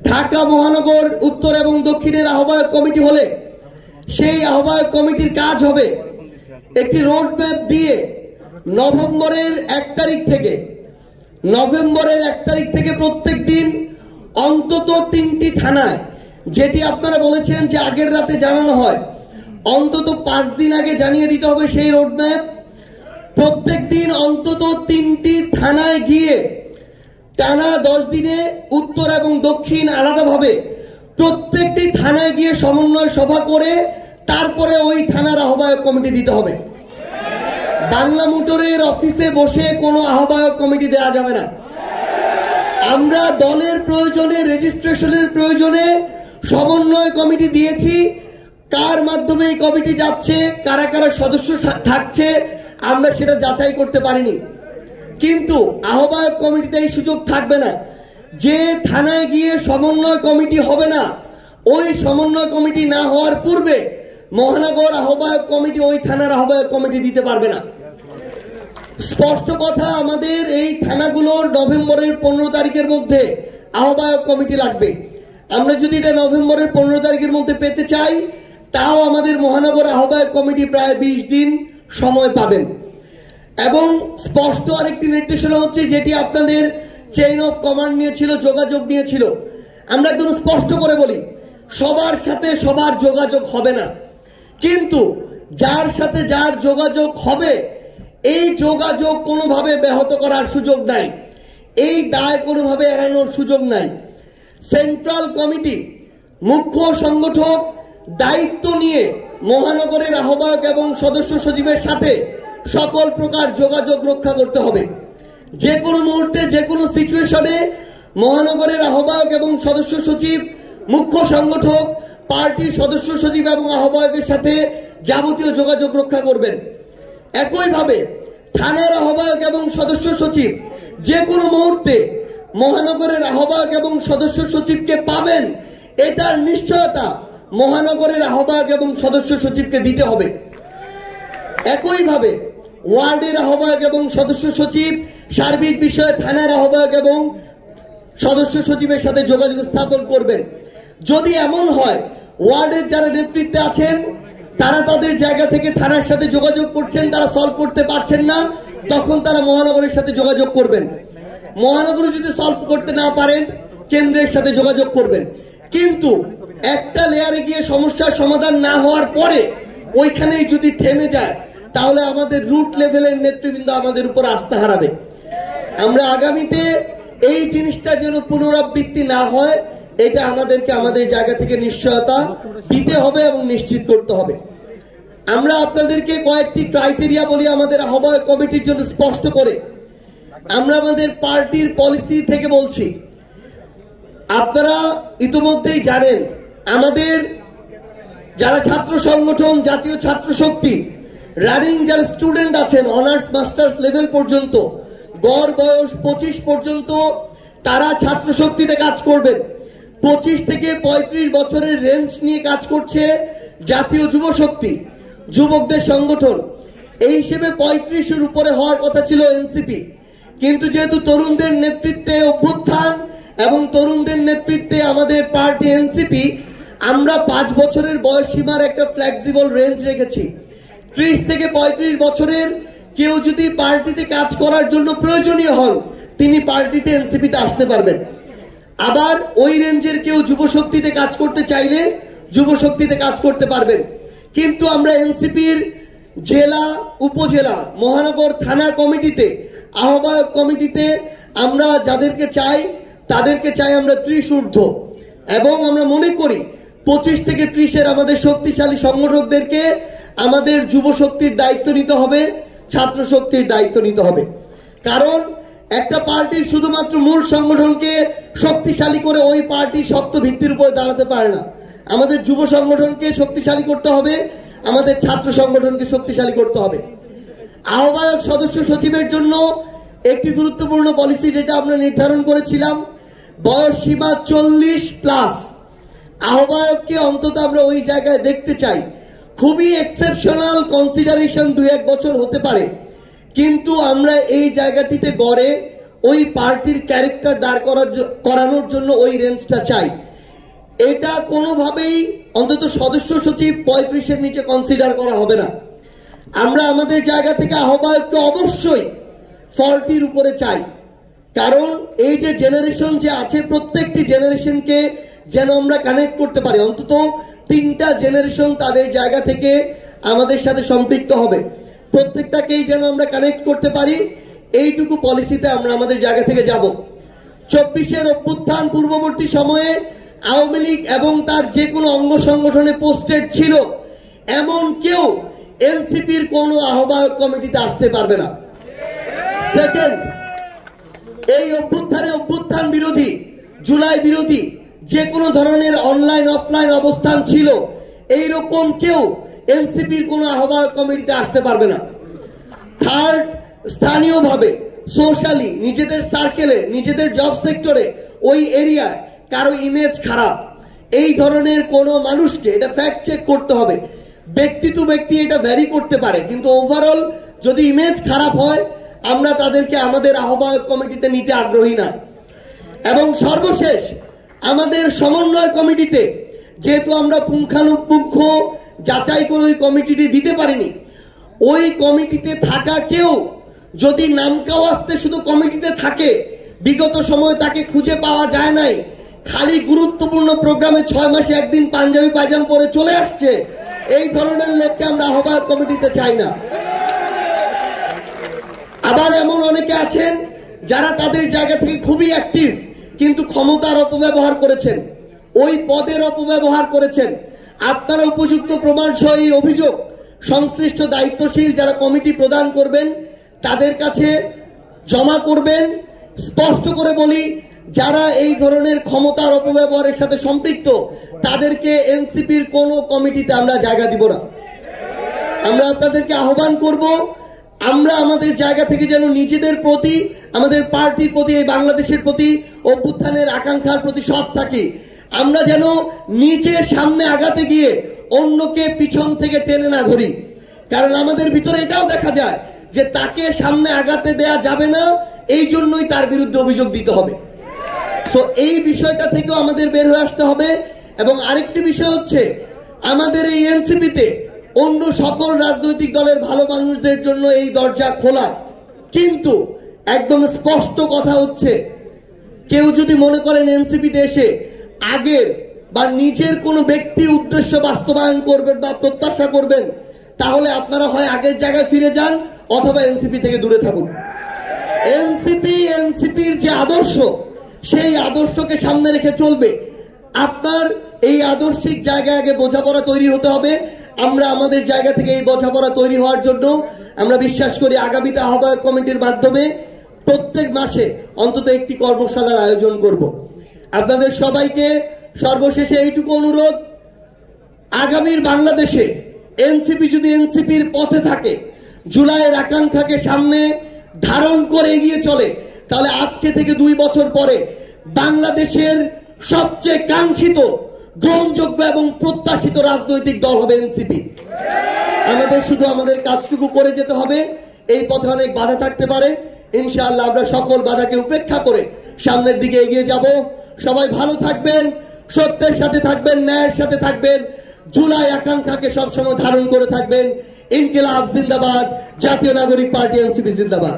ঢাকা মহানগর উত্তর এবং দক্ষিণের আহ্বায়ক কমিটি হলে সেই আহ্বায়ক কমিটির কাজ হবে একটি রোড ম্যাপ দিয়ে নভেম্বরের 1 তারিখ থেকে প্রত্যেক দিন অন্তত 3টি থানায়, যেটি আপনারা বলেছেন যে আগের রাতে জানানো হয়, অন্তত 5 দিন আগে জানিয়ে দিতে হবে সেই রোড ম্যাপ। প্রত্যেক দিন অন্তত 3টি থানায় গিয়ে টানা 10 দিনে উত্তর এবং দক্ষিণ আলাদাভাবে প্রত্যেকটি থানায় গিয়ে সমন্বয় সভা করে তারপরে ওই থানার আহ্বায়ক কমিটি দিতে হবে। বাংলা মোটরের অফিসে বসে কোনো আহ্বায়ক কমিটি দেওয়া যাবে না। আমরা দলের প্রয়োজনে, রেজিস্ট্রেশনের প্রয়োজনে সমন্বয় কমিটি দিয়েছি। কার মাধ্যমে এই কমিটি যাচ্ছে, কারা কারা সদস্য থাকছে, আমরা সেটা যাচাই করতে পারিনি। কিন্তু আহ্বায়ক কমিটিতে এই সুযোগ থাকবে না। যে থানায় গিয়ে সমন্বয় কমিটি হবে না, ওই সমন্বয় কমিটি না হওয়ার পূর্বে মহানগর আহ্বায়ক কমিটি ওই থানার আহ্বায়ক কমিটি দিতে পারবে না। স্পষ্ট কথা, আমাদের এই থানাগুলোর নভেম্বরের 15 তারিখের মধ্যে আহ্বায়ক কমিটি লাগবে। আমরা যদি এটা নভেম্বরের 15 তারিখের মধ্যে পেতে চাই, তাও আমাদের মহানগর আহ্বায়ক কমিটি প্রায় 20 দিন সময় পাবেন। এবং স্পষ্ট আরেকটি নির্দেশনা হচ্ছে, যেটি আপনাদের চেইন অফ কমান্ড নিয়েছিল, যোগাযোগ নিয়েছিল, আমরা একদম স্পষ্ট করে বলি, সবার সাথে সবার যোগাযোগ হবে না। কিন্তু যার সাথে যার যোগাযোগ হবে, এই যোগাযোগ কোনোভাবে ব্যাহত করার সুযোগ নাই, এই দায় কোনোভাবে এড়ানোর সুযোগ নাই। সেন্ট্রাল কমিটি, মুখ্য সংগঠক দায়িত্ব নিয়ে মহানগরের আহ্বায়ক এবং সদস্য সচিবের সাথে সকল প্রকার যোগাযোগ রক্ষা করতে হবে। যে কোনো মুহূর্তে, যে কোনো সিচুয়েশনে মহানগরের আহ্বায়ক এবং সদস্য সচিব, মুখ্য সংগঠক, পার্টির সদস্য সচিব এবং আহ্বায়কের সাথে যাবতীয় যোগাযোগ রক্ষা করবেন। একইভাবে থানার আহ্বায়ক এবং সদস্য সচিব যে কোনো মুহূর্তে মহানগরের আহ্বায়ক এবং সদস্য সচিবকে পাবেন, এটার নিশ্চয়তা মহানগরের আহ্বায়ক এবং সদস্য সচিবকে দিতে হবে। একইভাবে ওয়ার্ডের আহ্বায়ক এবং সদস্য সচিব সার্বিক বিষয়ে থানার আহ্বায়ক এবং সদস্য সচিবের সাথে যোগাযোগ স্থাপন করবেন। যদি এমন হয় ওয়ার্ডের যারা নেতৃত্বে আছেন তারা তাদের জায়গা থেকে থানার সাথে যোগাযোগ করছেন, তারা সলভ করতে পারছেন না, তখন তারা মহানগরের সাথে যোগাযোগ করবেন। মহানগরে যদি সলভ করতে না পারেন, কেন্দ্রের সাথে যোগাযোগ করবেন। কিন্তু একটা লেয়ারে গিয়ে সমস্যার সমাধান না হওয়ার পরে ওইখানেই যদি থেমে যায়, তাহলে আমাদের রুট লেভেলের নেতৃবৃন্দ আমাদের উপর আস্থা হারাবে। আমরা আগামীতে এই জিনিসটা যেন পুনরাবৃত্তি না হয়, এটা আমাদেরকে আমাদের জায়গা থেকে নিশ্চয়তা দিতে হবে এবং নিশ্চিত করতে হবে। আমরা আপনাদেরকে কয়েকটি ক্রাইটেরিয়া বলি আমাদের আহ্বায়ক কমিটির জন্য স্পষ্ট করে। আমরা আমাদের পার্টির পলিসি থেকে বলছি, আপনারা ইতিমধ্যেই জানেন আমাদের যারা ছাত্র সংগঠন, জাতীয় ছাত্র শক্তি, রানিং যারা স্টুডেন্ট আছেন অনার্স মাস্টার্স লেভেল পর্যন্ত, গড় বয়স 25 পর্যন্ত তারা ছাত্র শক্তিতে কাজ করবেন। 25 থেকে 35 বছরের রেঞ্জ নিয়ে কাজ করছে জাতীয় যুব শক্তি, যুবকদের সংগঠন। এই হিসেবে 35-এর উপরে হওয়ার কথা ছিল এনসিপি, কিন্তু যেহেতু তরুণদের নেতৃত্বে অভ্যুত্থান এবং তরুণদের নেতৃত্বে আমাদের পার্টি এনসিপি, আমরা 5 বছরের বয়স সীমার একটা ফ্লেক্সিবল রেঞ্জ রেখেছি। 30 থেকে 35 বছরের কেউ যদি পার্টিতে কাজ করার জন্য প্রয়োজনীয় হন, তিনি পার্টিতে এনসিপিতে আসতে পারবেন। আবার ওই রেঞ্জের কেউ যুবশক্তিতে কাজ করতে চাইলে যুবশক্তিতে কাজ করতে পারবেন। কিন্তু আমরা এনসিপির জেলা, উপজেলা, মহানগর, থানা কমিটিতে, আহ্বায়ক কমিটিতে আমরা যাদেরকে চাই তাদেরকে চাই আমরা 30 ঊর্ধ্ব। এবং আমরা মনে করি 25 থেকে 30-এর আমাদের শক্তিশালী সংগঠকদেরকে আমাদের যুব শক্তির দায়িত্ব নিতে হবে, ছাত্র শক্তির দায়িত্ব নিতে হবে। কারণ একটা পার্টির শুধুমাত্র মূল সংগঠনকে শক্তিশালী করে ওই পার্টি শক্ত ভিত্তির উপর দাঁড়াতে পারে না। আমাদের যুব সংগঠনকে শক্তিশালী করতে হবে, আমাদের ছাত্র সংগঠনকে শক্তিশালী করতে হবে। আহ্বায়ক সদস্য সচিবের জন্য একটি গুরুত্বপূর্ণ পলিসি যেটা আমরা নির্ধারণ করেছিলাম, বয়স সীমা 40+। আহ্বায়ককে অন্তত আমরা ওই জায়গায় দেখতে চাই। খুবই এক্সেপশনাল কনসিডারেশন 2-1 বছর হতে পারে, কিন্তু আমরা এই জায়গাটিতে গড়ে ওই পার্টির ক্যারেক্টার দাঁড় করানোর জন্য ওই রেঞ্জটা চাই। এটা কোনোভাবেই অন্তত সদস্য সচিব 35-এর নিচে কনসিডার করা হবে না। আমরা আমাদের জায়গা থেকে আহ্বায়ককে অবশ্যই 40-র উপরে চাই, কারণ এই যে জেনারেশন যে আছে প্রত্যেকটি জেনারেশনকে যেন আমরা কানেক্ট করতে পারি। অন্তত 3টা জেনারেশন তাদের জায়গা থেকে আমাদের সাথে সম্পৃক্ত হবে, প্রত্যেকটাকেই যেন আমরা কানেক্ট করতে পারি। এইটুকু পলিসিতে আমরা আমাদের জায়গা থেকে যাব। 24-এর অভ্যুত্থান পূর্ববর্তী সময়ে আওয়ামী লীগ এবং তার যে কোনো অঙ্গ সংগঠনে পোস্টেড ছিল এমন কেউ এনসিপির কোনো আহ্বায়ক কমিটিতে আসতে পারবে না। সেকেন্ড, এই অভ্যুত্থান বিরোধী, জুলাই বিরোধী যে কোনো ধরনের অনলাইন অফলাইন অবস্থান ছিল এইরকম কেউ এনসিপির কোনো আহ্বায়ক কমিটিতে আসতে পারবে না। থার্ড, স্থানীয়ভাবে সোশ্যালি নিজেদের সার্কেলে, নিজেদের জব সেক্টরে, ওই এরিয়ায় কারো ইমেজ খারাপ, এই ধরনের কোনো মানুষকে, এটা ফ্যাক্ট চেক করতে হবে, ব্যক্তি টু ব্যক্তি এটা ভ্যারি করতে পারে, কিন্তু ওভারঅল যদি ইমেজ খারাপ হয় আমরা তাদেরকে আমাদের আহ্বায়ক কমিটিতে নিতে আগ্রহী না। এবং সর্বশেষ, আমাদের সমন্বয় কমিটিতে যেহেতু আমরা পুঙ্খানুপুঙ্খ যাচাই করে ওই কমিটিটি দিতে পারিনি, ওই কমিটিতে থাকা কেউ যদি নামকাওয়াস্তে শুধু কমিটিতে থাকে, বিগত সময়ে তাকে খুঁজে পাওয়া যায় নাই, খালি গুরুত্বপূর্ণ প্রোগ্রামে 6 মাসে একদিন পাঞ্জাবি পায়জাম পরে চলে আসছে, এই ধরনের লোককে আমরা আহ্বায়ক কমিটিতে চাই না। আবার এমন অনেকে আছেন যারা তাদের জায়গা থেকে খুবই অ্যাক্টিভ, কিন্তু ক্ষমতার অপব্যবহার করেছেন, ওই পদের অপব্যবহার করেছেন। আপনারা উপযুক্ত প্রমাণ সহ এই অভিযোগ সংশ্লিষ্ট দায়িত্বশীল যারা কমিটি প্রদান করবেন তাদের কাছে জমা করবেন। স্পষ্ট করে বলি, যারা এই ধরনের ক্ষমতার অপব্যবহারের সাথে সম্পৃক্ত তাদেরকে এনসিপির কোনো কমিটিতে আমরা জায়গা দিব না। আমরা আপনাদেরকে আহ্বান করব, আমরা আমাদের জায়গা থেকে যেন নিজেদের প্রতি, আমাদের পার্টির প্রতি, এই বাংলাদেশের প্রতি, অভ্যুত্থানের আকাঙ্ক্ষার প্রতি সৎ থাকি। আমরা যেন নিজে সামনে আগাতে গিয়ে অন্যকে পিছন থেকে টেনে না ধরি, কারণ আমাদের ভিতরে এটাও দেখা যায় যে তাকে সামনে আগাতে দেয়া যাবে না, এই জন্যই তার বিরুদ্ধে অভিযোগ দিতে হবে। সো এই বিষয়টা থেকেও আমাদের বের হয়ে আসতে হবে। এবং আরেকটি বিষয় হচ্ছে, আমাদের এই এনসিপিতে অন্য সকল রাজনৈতিক দলের ভালো মানুষদের জন্য এই দরজা খোলা, কিন্তু একদম স্পষ্ট কথা হচ্ছে, কেউ যদি মনে করেন এনসিপিতে এসে আগের বা নিজের কোনো ব্যক্তি উদ্দেশ্য বাস্তবায়ন করবেন বা প্রত্যাশা করবেন, তাহলে আপনারা হয় আগের জায়গায় ফিরে যান অথবা এনসিপি থেকে দূরে থাকুন। এনসিপির যে আদর্শ, সেই আদর্শকে সামনে রেখে চলবে। আপনার এই আদর্শিক জায়গায় আগে বোঝাপড়া তৈরি হতে হবে। আমরা আমাদের জায়গা থেকে এই বোঝাপড়া তৈরি হওয়ার জন্য আমরা বিশ্বাস করি আগামীতে আহ্বায়ক কমিটির মাধ্যমে প্রত্যেক মাসে অন্তত একটি কর্মশালার আয়োজন করব। আপনাদের সবাইকে সর্বশেষে এইটুকু অনুরোধ, আগামীর বাংলাদেশে এনসিপি যদি এনসিপির পথে থাকে, জুলাইয়ের আকাঙ্ক্ষাকে সামনে ধারণ করে এগিয়ে চলে, তাহলে আজকে থেকে 2 বছর পরে বাংলাদেশের সবচেয়ে কাঙ্ক্ষিত, গ্রহণযোগ্য এবং প্রত্যাশিত রাজনৈতিক দল হবে এনসিপি। আমাদের শুধু আমাদের কাজটুকু করে যেতে হবে। এই পথে অনেক বাধা থাকতে পারে, ইনশাআল্লাহ আমরা সকল বাধাকে উপেক্ষা করে সামনের দিকে এগিয়ে যাব। সবাই ভালো থাকবেন, সত্যের সাথে থাকবেন, ন্যায়ের সাথে থাকবেন, জুলাই আকাঙ্ক্ষাকে সবসময় ধারণ করে থাকবেন। ইনকিলাব জিন্দাবাদ, জাতীয় নাগরিক পার্টি এনসিপি জিন্দাবাদ।